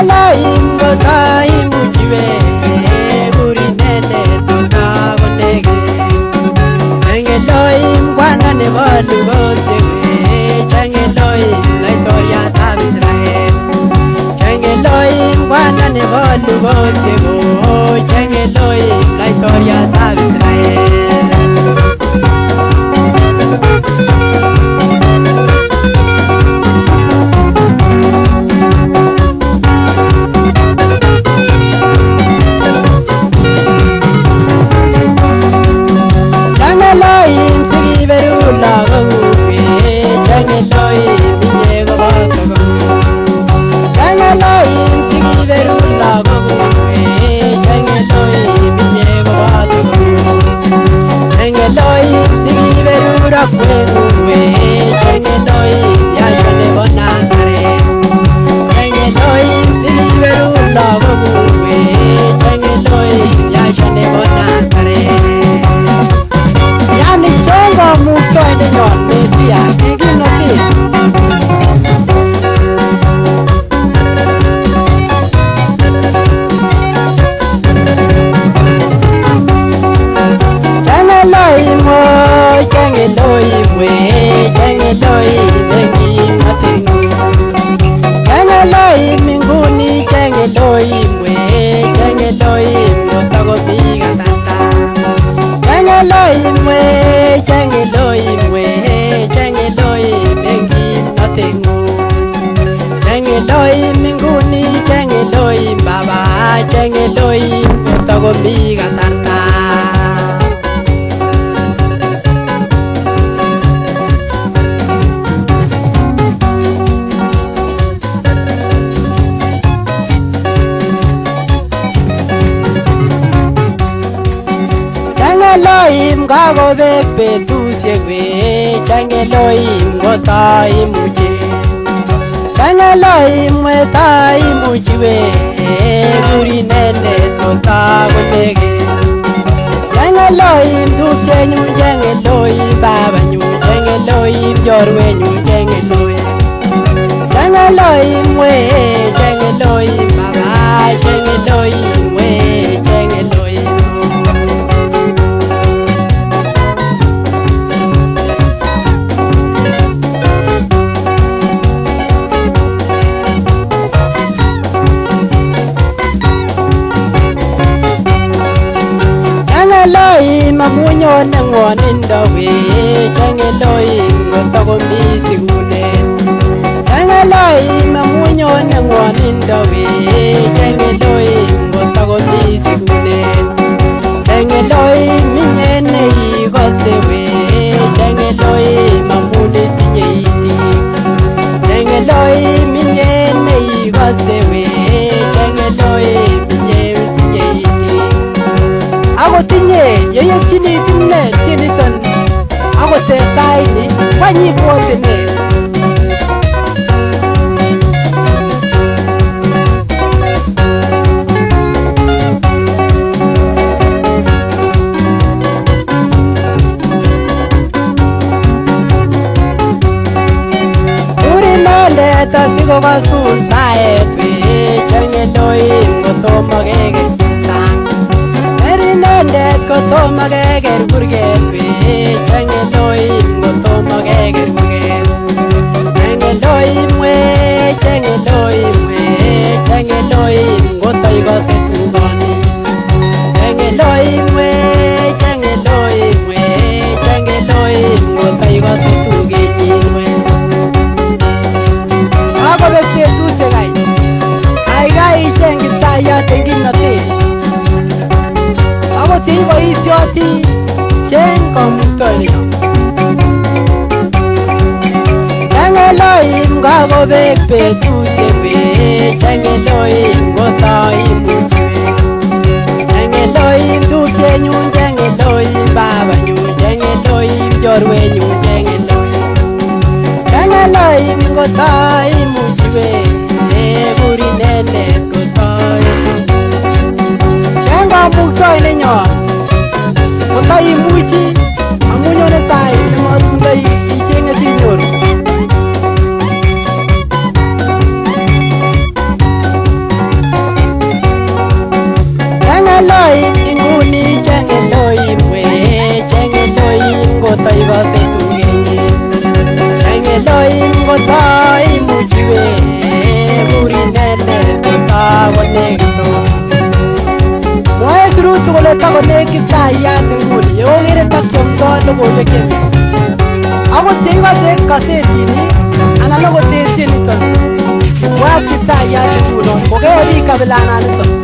Changeloim gotaim ujiwe buri nene toka gondege. Changeloim kwana ne balu gotewe. Changeloim laitoria tab Israel. Changeloim kwana ne balu gotewe. Changeloim laitoria tab Israel. Changeloim kakobek betusiek we. Changeloim kotaimuchi. Changeloim wetaimuchi we buri nene tota gondege. Changeloim tupchenyun changeloim babanyun changeloim chorwenyun changeloim. Changeloim we changeloim baba changeloim we changeloim. Changeloim amunyon ngwonindo we. Changeloim kotakomi sikunet. Changeloim amunyon ngwonindo we. Changeloim kotakomi sikunet. Changeloim inye neikose we. Changeloim amun itinye itik. Changeloim inye neikose we. Changeloim inye itinye itik. Akotinye yeyekchini kimne tieniton akotesaini kwanyibwotene. Tasikokasun saet we. Changeloim kotomo keker sang. Erinendet kotomo keker kurget we. Changeloim kotomo keker kurget. Changeloim we. Changeloim we. Changeloim kotoikote tugoni. Changeloim we. Changeloim we. Changeloim kotoikote tugenyin we. Akobek betusiek ai. Kaikai icheng kiptayat eng kimnotet. Akot yeiboisioti cheng kamuktoindet. Changeloim kakobek betusiek we. Changeloim kotaimuchi we. Changeloim tupchenyun changeloim babanyun changeloim chorwenyun changeloim. Changeloim kotaimuchi we buri nene kotaimuchi. Cheng kamuktoindenyon kotaimuchi amunyone sait nematundoi ichenge sinyoru. takonekito. Mwae Ruto kole takonekitayat nguni yekokere takyomdo logoiwek chemi. Akot yeikose kasetini anan akot etieniton ibwat Kiptayat ngunon kokerik kabilananiton.